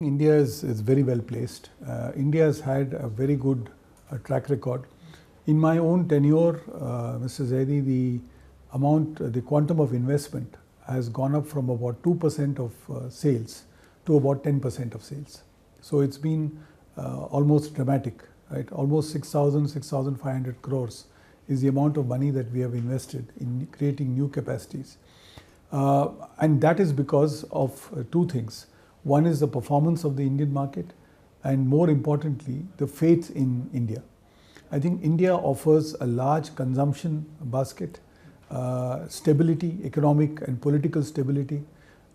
India is very well placed. India has had a very good track record. In my own tenure, Mr. Zaidi, the quantum of investment has gone up from about 2% of sales to about 10% of sales. So it's been almost dramatic, right? Almost 6,500 crores is the amount of money that we have invested in creating new capacities. And that is because of two things. One is the performance of the Indian market, and more importantly, the faith in India. I think India offers a large consumption basket, stability, economic and political stability,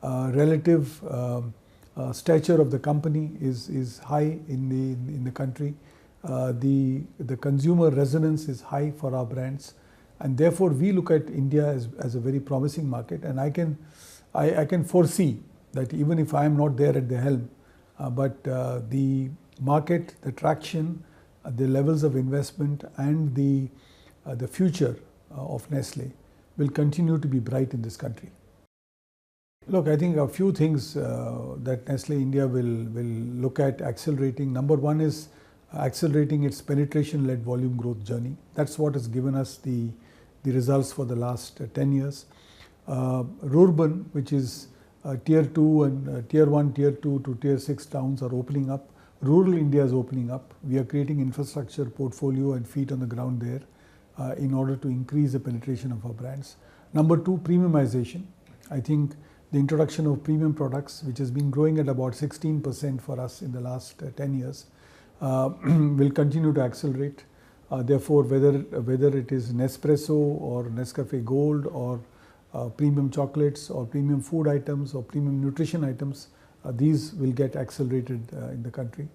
relative stature of the company is high in the country. The consumer resonance is high for our brands, and therefore we look at India as a very promising market. And I can foresee that even if I am not there at the helm, but the market, the traction, the levels of investment, and the future of Nestle will continue to be bright in this country. Look, I think a few things that Nestle India will look at accelerating. Number one is accelerating its penetration-led volume growth journey. That's what has given us the results for the last 10 years. Rural, which is Tier 2 and Tier 1, Tier 2 to Tier 6 towns are opening up. Rural India is opening up. We are creating infrastructure, portfolio and feet on the ground there in order to increase the penetration of our brands. Number two, premiumization. I think the introduction of premium products, which has been growing at about 16% for us in the last 10 years, will continue to accelerate. Therefore, whether it is Nespresso or Nescafe Gold or premium chocolates or premium food items or premium nutrition items, these will get accelerated in the country.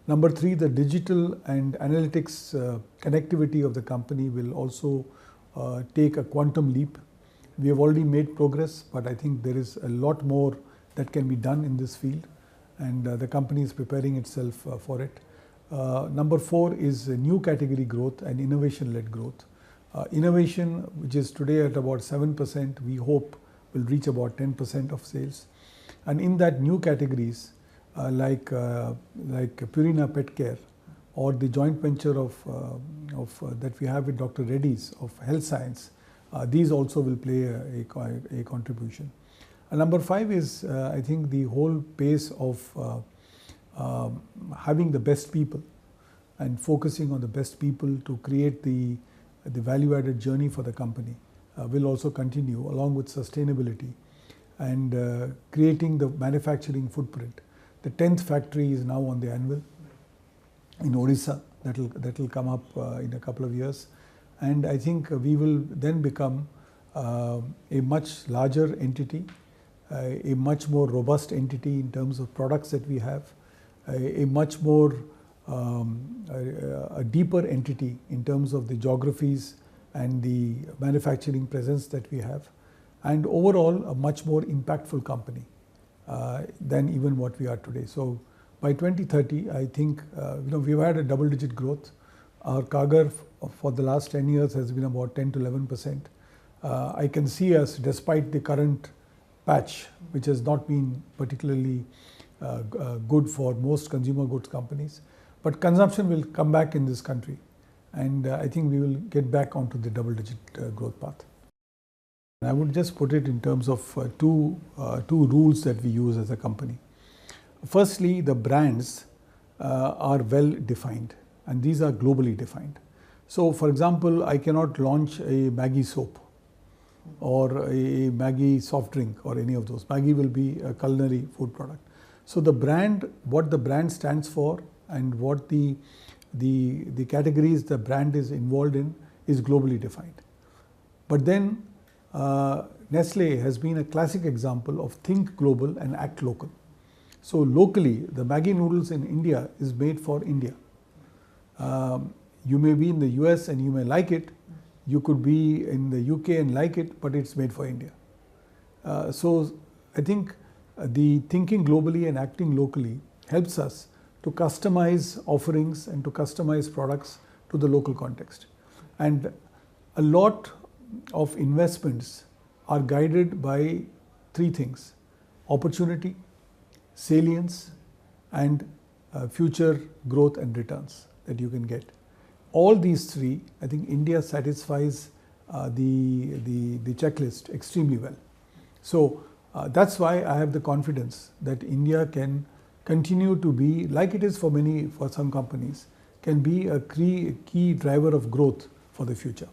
Number three, the digital and analytics connectivity of the company will also take a quantum leap. We have already made progress, but I think there is a lot more that can be done in this field, and the company is preparing itself for it. Number four is new category growth and innovation-led growth. Innovation, which is today at about 7%, we hope will reach about 10% of sales. And in that, new categories like Purina Pet Care or the joint venture that we have with Dr. Reddy's of health science, these also will play a contribution. And number five is I think the whole pace of having the best people and focusing on the best people to create the value-added journey for the company will also continue, along with sustainability and creating the manufacturing footprint. The 10th factory is now on the anvil in Odisha. That will come up in a couple of years, and I think we will then become a much larger entity, a much more robust entity in terms of products that we have, a much more a deeper entity in terms of the geographies and the manufacturing presence that we have, and overall a much more impactful company than even what we are today. So by 2030, I think we've had a double-digit growth. Our CAGR for the last 10 years has been about 10 to 11%. I can see us, despite the current patch, which has not been particularly good for most consumer goods companies, but consumption will come back in this country, and I think we will get back onto the double-digit growth path. I would just put it in terms of two rules that we use as a company. Firstly, the brands are well defined, and these are globally defined. So, for example, I cannot launch a Maggi soap or a Maggi soft drink or any of those. Maggi will be a culinary food product. So the brand, what the brand stands for and what the categories the brand is involved in is globally defined. But then Nestle has been a classic example of think global and act local. So locally, the Maggi noodles in India is made for India. You may be in the US and you may like it. You could be in the UK and like it, but it's made for India. So I think the thinking globally and acting locally helps us to customize offerings and to customize products to the local context. And a lot of investments are guided by three things: opportunity, salience, and future growth and returns that you can get. All these three, I think India satisfies the checklist extremely well. So that's why I have the confidence that India can continue to be, like it is for some companies, can be a key driver of growth for the future.